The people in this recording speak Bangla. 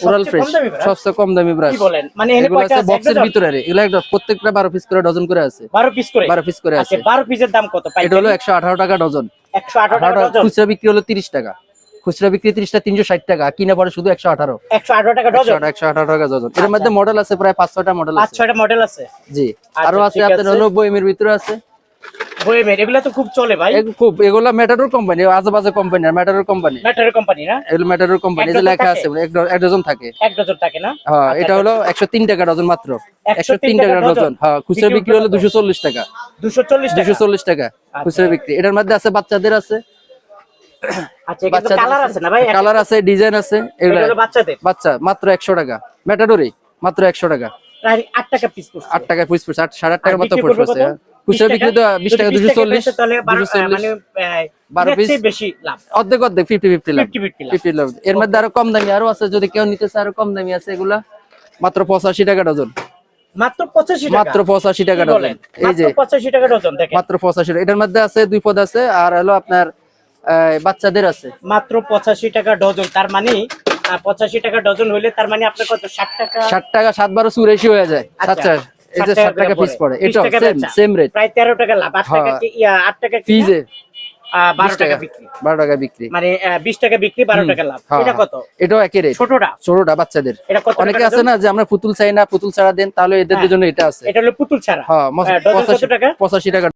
ওরাল ফ্রেশ সবচেয়ে কম দামি ব্রাশ। কি বলেন? মানে এখানে এগুলো কয়টা আছে আছে? বক্সের ভিতরে, এগুলো একটা প্রত্যেকটা 12 পিস করে ডজন করে আছে। 12 পিস করে? 12 পিস করে আচ্ছা, আছে। 12 পিসের দাম কত এটা হলো 118 টাকা ডজন। 118 টাকা 18 ডজন। খুচরা বিক্রি হলো 30 টাকা। খুচরা বিক্রি 30 টা 360 টাকা, কিনা পড়ে শুধু 118। 118 টাকা ডজন। 118 টাকা ডজন। এর মধ্যে মডেল আছে প্রায় 5-6টা মডেল আছে। 5-6টা মডেল আছে। জি, আচ্ছা, আরো আছে ঠিক আপনার আছে। হলো বয়েমের ভিতরে আছে। বয়েমের এগুলা তো খুব চলে ভাই। খুব এগুলা মেটাডোর কোম্পানি, আজেবাজে কোম্পানি না, মেটাডোর কোম্পানি। ব্যাটারি কোম্পানি না? এগুলো মেটাডোর কোম্পানি, এই যে লেখা আছে এক ডজন থাকে। এক ডজন থাকে না? হ্যাঁ, আচ্ছা, এটা হলো 103 টাকা ডজন মাত্র। 103 টাকা টাকা ডজন। হ্যাঁ, খুচরা বিক্রি হলো 240 টাকা। 240 টাকা। 240 টাকা খুচরা বিক্রি। এটার মধ্যে আছে বাচ্চাদের আছে। আচ্ছা, কিন্তু কালার আছে না ভাই? কালার আছে, ডিজাইন আছে। এটা হলো বাচ্চাদের। বাচ্চা মাত্র 100 টাকা। মেটাডোরে মাত্র 100 টাকা। প্রায় 8 টাকা পিস পড়ছে। 8 টাকা পিস পড়ছে, 8.5 টাকা মতো বিক্রি করবে পড়ছে। কত? খুচরা বিক্রি তো 20 টাকা, 240। তাহলে 240 মানে 12 পিস বেশি লাভ। অর্ধেক অর্ধেক 50-50 লাভ। 50-50 লাভ। 50 লাভ। এর মধ্যে আরো কম দামি আরো আছে, যদি কেউ নিতে চায় আরো কম দামি আছে। এগুলা মাত্র 85 টাকা ডজন। মাত্র 85 টাকা? মাত্র 85 টাকা কি ডজন। বলেন? এই যে মাত্র 85 টাকা ডজন দেখেন। মাত্র 85। এটার মধ্যে আছে 2 পদ আছে, আর হলো আপনার বাচ্চাদের আছে। মাত্র 85 টাকা ডজন। তার মানে 85 টাকা ডজন হইলে তার মানে আপনার কত? 60 টাকা? 60 টাকা 7-12 84 হয়ে যায়। আচ্ছা, এই যে 60 টাকা পিস পড়ে, এটা সেম রেট। প্রায় 13 টাকা লাভ। 8 টাকা কি 8 টাকা কি? ফিজে 12 টাকা বিক্রি। 12 টাকা বিক্রি। মানে 20 টাকা বিক্রি, 12 টাকা লাভ। এটা কত? এটাও একই রেট। ছোটটা? ছোটটা বাচ্চাদের। এটা কত? অনেকে আছে না যে আমরা পুতুল চাই না, পুতুল ছাড়া দেন, তাহলে এদের জন্য এটা আছে। এটা হলো পুতুল ছাড়া। হ্যাঁ, ডজন কত টাকা? 85 টাকা।